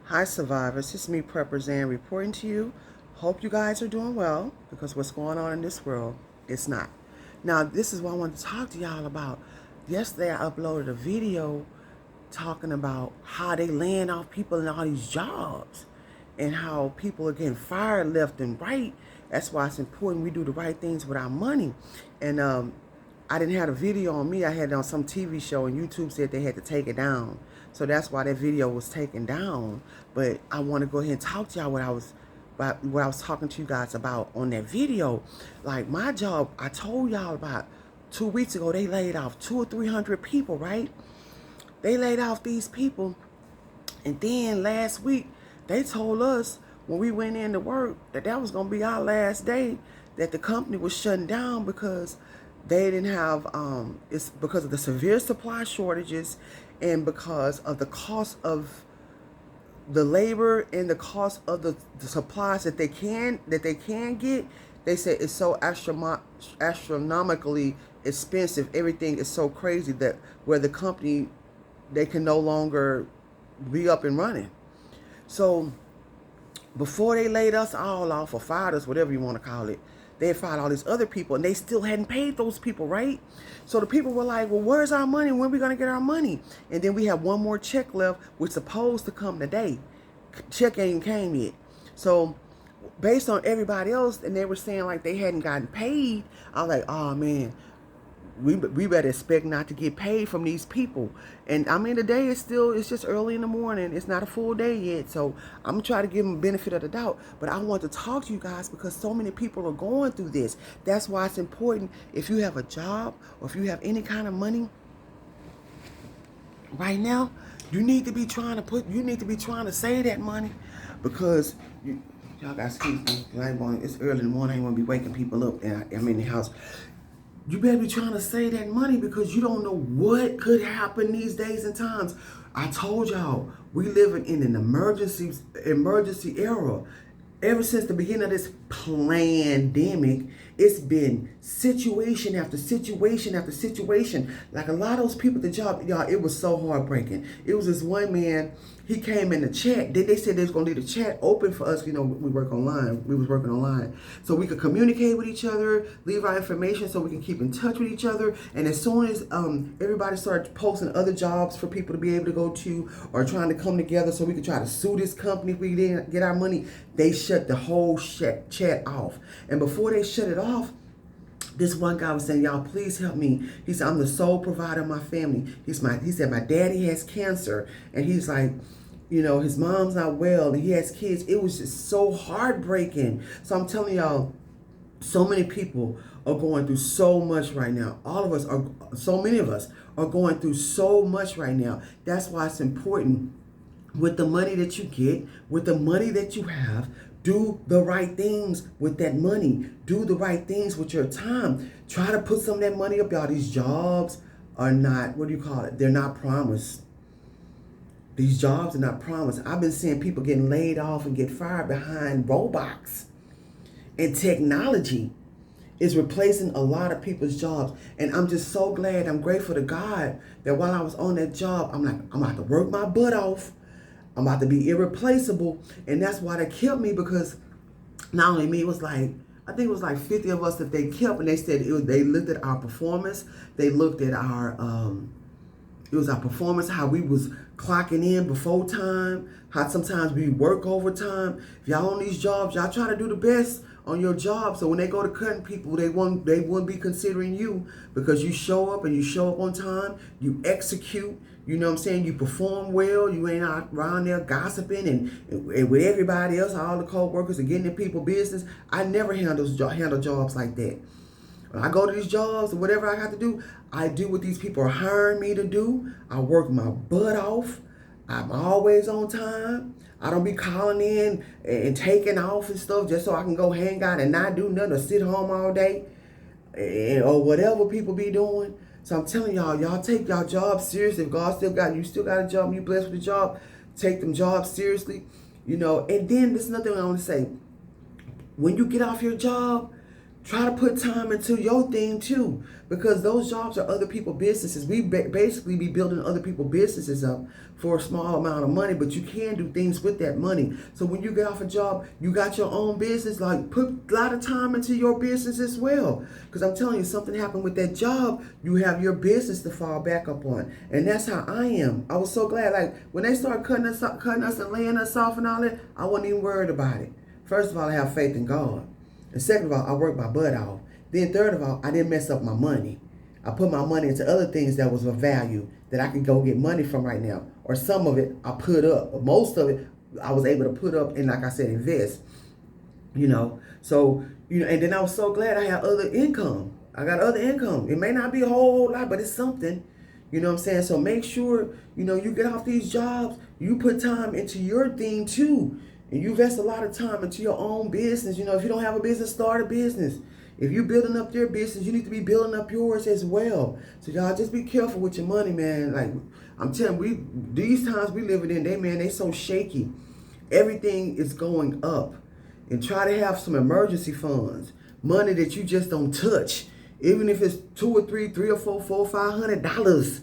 Hi survivors, it's me Prepper Zan reporting to you. Hope you guys are doing well because what's going on in this world, it's not. Now this is what I want to talk to y'all about. Yesterday I uploaded a video talking about how they laying off people in all these jobs and how people are getting fired left and right. That's why it's important we do the right things with our money. And I didn't have a video on me. I had it on some TV show, and YouTube said they had to take it down. So that's why that video was taken down. But I want to go ahead and talk to y'all what I was talking to you guys about on that video. Like my job, I told y'all about 2 weeks ago, they laid off 200 or 300 people, right? They laid off these people, and then last week they told us when we went in to work that was gonna be our last day. That the company was shutting down because they didn't have it's because of the severe supply shortages and because of the cost of the labor and the cost of the supplies that they can get. They said it's so astronomically expensive. Everything is so crazy that where the company, they can no longer be up and running. So before they laid us all off or fired us, whatever you want to call it, they had fired all these other people and they still hadn't paid those people, right? So the people were like, well, where's our money? When are we going to get our money? And then we have one more check left, which is supposed to come today. Check ain't came yet. So based on everybody else, and they were saying like they hadn't gotten paid, I was like, oh man, we better expect not to get paid from these people. And I mean, the day is still, it's just early in the morning. It's not a full day yet. So I'm going to try to give them benefit of the doubt. But I want to talk to you guys because so many people are going through this. That's why it's important, if you have a job or if you have any kind of money right now, you need to be trying to save that money because y'all got excuse me. It's early in the morning. I ain't want to be waking people up and I'm in the house. You better be trying to save that money because you don't know what could happen these days and times. I told y'all, we living in an emergency era. Ever since the beginning of this pandemic, it's been situation after situation after situation. Like a lot of those people at the job, y'all, it was so heartbreaking. It was this one man, he came in the chat. Then they said they was gonna leave the chat open for us. You know, we work online. We was working online. So we could communicate with each other, leave our information so we can keep in touch with each other. And as soon as everybody started posting other jobs for people to be able to go to or trying to come together so we could try to sue this company if we didn't get our money, they shut the whole chat off. And before they shut it off, this one guy was saying, y'all, please help me. He said, I'm the sole provider of my family. He said, my daddy has cancer. And he's like, you know, his mom's not well and he has kids. It was just so heartbreaking. So I'm telling y'all, so many people are going through so much right now. So many of us are going through so much right now. That's why it's important with the money that you get, with the money that you have, do the right things with that money. Do the right things with your time. Try to put some of that money up, y'all. These jobs are not, they're not promised. These jobs are not promised. I've been seeing people getting laid off and get fired behind robots. And technology is replacing a lot of people's jobs. And I'm just so glad, I'm grateful to God that while I was on that job, I'm like, I'm about to work my butt off. I'm about to be irreplaceable. And that's why they kept me, because not only me, it was like, I think it was like 50 of us that they kept, and they said they looked at our performance. They looked at it was our performance, how we was clocking in before time, how sometimes we work overtime. If y'all on these jobs, y'all try to do the best on your job. So when they go to cutting people, they wouldn't be considering you because you show up and you show up on time, you execute, you know what I'm saying? You perform well, you ain't out around there gossiping and with everybody else, all the co-workers and getting in people's business. I never handle jobs like that. When I go to these jobs or whatever I have to do, I do what these people are hiring me to do. I work my butt off. I'm always on time. I don't be calling in and taking off and stuff just so I can go hang out and not do nothing or sit home all day or whatever people be doing. So I'm telling y'all take y'all job seriously. If God still got a job and you blessed with a job, take them jobs seriously. You know, and then there's nothing I want to say. When you get off your job, Try to put time into your thing too, because those jobs are other people's businesses. We basically be building other people's businesses up for a small amount of money, but you can do things with that money. So when you get off a job, you got your own business, like put a lot of time into your business as well. Because I'm telling you, something happened with that job, you have your business to fall back up on. And that's how I am. I was so glad, like when they started cutting us and laying us off and all that, I wasn't even worried about it. First of all, I have faith in God. And second of all, I worked my butt off. Then third of all, I didn't mess up my money. I put my money into other things that was of value that I could go get money from right now. Or some of it I put up. But most of it I was able to put up and, like I said, invest. So, and then I was so glad I had other income. I got other income. It may not be a whole lot, but it's something. You know what I'm saying? So make sure, you get off these jobs, you put time into your thing too. And you invest a lot of time into your own business. If you don't have a business, start a business. If you're building up your business, you need to be building up yours as well. So y'all just be careful with your money, man. Like I'm telling you, these times we living in, they so shaky. Everything is going up. And try to have some emergency funds. Money that you just don't touch. Even if it's $2 or $3, $3 or $4, $500.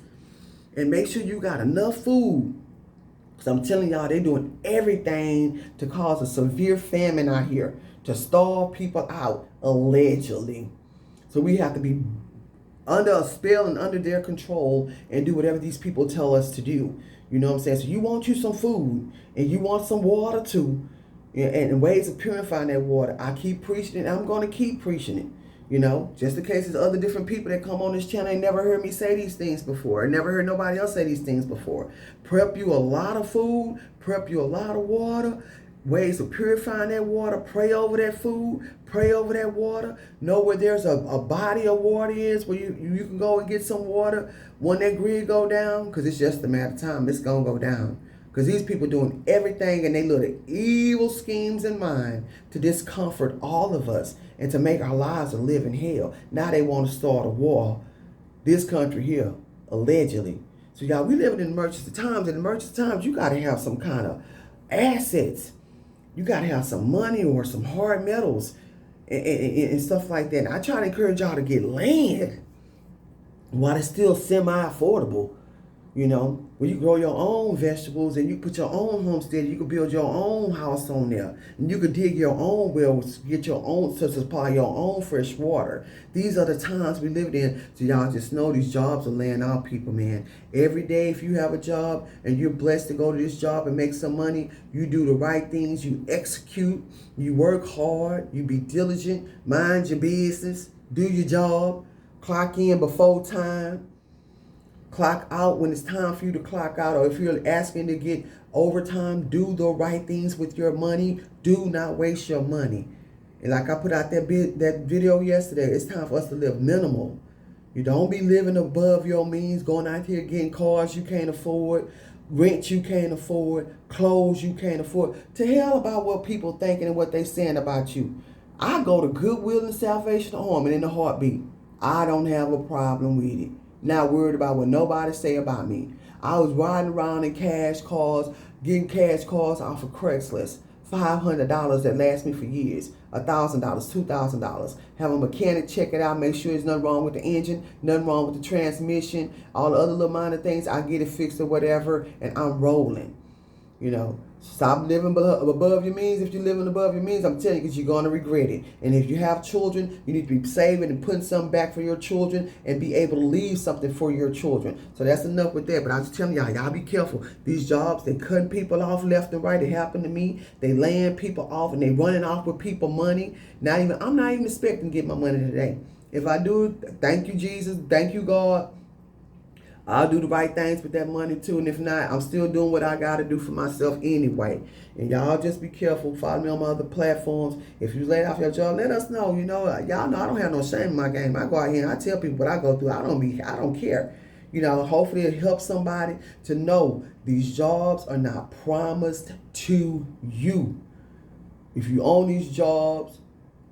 And make sure you got enough food. So I'm telling y'all, they're doing everything to cause a severe famine out here, to starve people out, allegedly. So we have to be under a spell and under their control and do whatever these people tell us to do. You know what I'm saying? So you want you some food and you want some water too, and ways of purifying that water. I keep preaching it. I'm going to keep preaching it. Just in case there's other different people that come on this channel and never heard me say these things before. And never heard nobody else say these things before. Prep you a lot of food. Prep you a lot of water. Ways of purifying that water. Pray over that food. Pray over that water. Know where there's a body of water is where you can go and get some water when that grid go down. Because it's just a matter of time. It's going to go down. Because these people doing everything and they little evil schemes in mind to discomfort all of us and to make our lives a living hell. Now they want to start a war. This country here, allegedly. So y'all, we living in emergency times. In emergency times, you got to have some kind of assets. You got to have some money or some hard metals and stuff like that. And I try to encourage y'all to get land while it's still semi-affordable. Where you grow your own vegetables and you put your own homestead, you can build your own house on there. And you can dig your own wells, get your own, to supply your own fresh water. These are the times we live in. So y'all just know these jobs are laying out people, man. Every day if you have a job and you're blessed to go to this job and make some money, you do the right things, you execute, you work hard, you be diligent, mind your business, do your job, clock in before time. Clock out when it's time for you to clock out, or if you're asking to get overtime, do the right things with your money. Do not waste your money. And like I put out that video yesterday, it's time for us to live minimal. You don't be living above your means, going out here getting cars you can't afford, rent you can't afford, clothes you can't afford. To hell about what people thinking and what they saying about you. I go to Goodwill and Salvation Army in a heartbeat. I don't have a problem with it. Not worried about what nobody say about me. I was riding around in cash cars, getting cash cars off of Craigslist. $500 that lasts me for years. $1,000, $2,000. Have a mechanic check it out, make sure there's nothing wrong with the engine, nothing wrong with the transmission, all the other little minor things. I get it fixed or whatever, and I'm rolling. Stop living above your means. If you're living above your means, I'm telling you, because you're going to regret it. And if you have children, you need to be saving and putting something back for your children and be able to leave something for your children. So that's enough with that. But I was telling y'all be careful. These jobs, they cutting people off left and right. It happened to me. They laying people off and they running off with people money. I'm not even expecting to get my money today. If I do, thank you, Jesus. Thank you, God. I'll do the right things with that money too. And if not, I'm still doing what I got to do for myself anyway. And y'all just be careful. Follow me on my other platforms. If you laid off your job, let us know. Y'all know I don't have no shame in my game. I go out here and I tell people what I go through. I don't care. Hopefully it helps somebody to know these jobs are not promised to you. If you own these jobs,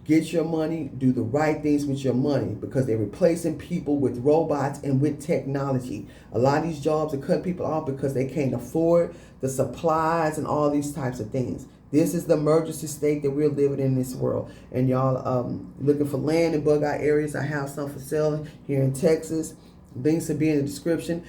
get your money, do the right things with your money, because they're replacing people with robots and with technology. A lot of these jobs are cutting people off because they can't afford the supplies and all these types of things. This is the emergency state that we're living in this world. And y'all looking for land in bug out areas. I have some for sale here in Texas. Links will be in the description.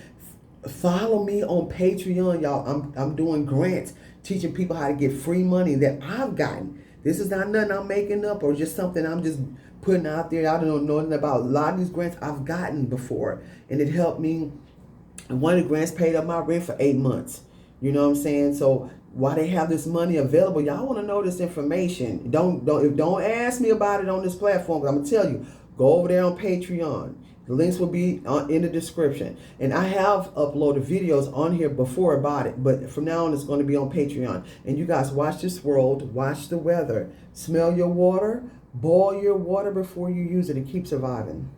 Follow me on Patreon, y'all. I'm doing grants, teaching people how to get free money that I've gotten. This is not nothing I'm making up or just something I'm just putting out there. I don't know nothing about. A lot of these grants I've gotten before, and it helped me. And one of the grants paid up my rent for 8 months. You know what I'm saying? So while they have this money available, y'all want to know this information. Don't ask me about it on this platform. I'm gonna tell you. Go over there on Patreon. The links will be in the description. And I have uploaded videos on here before about it, but from now on it's going to be on Patreon. And you guys watch this world, watch the weather, smell your water, boil your water before you use it, and keep surviving.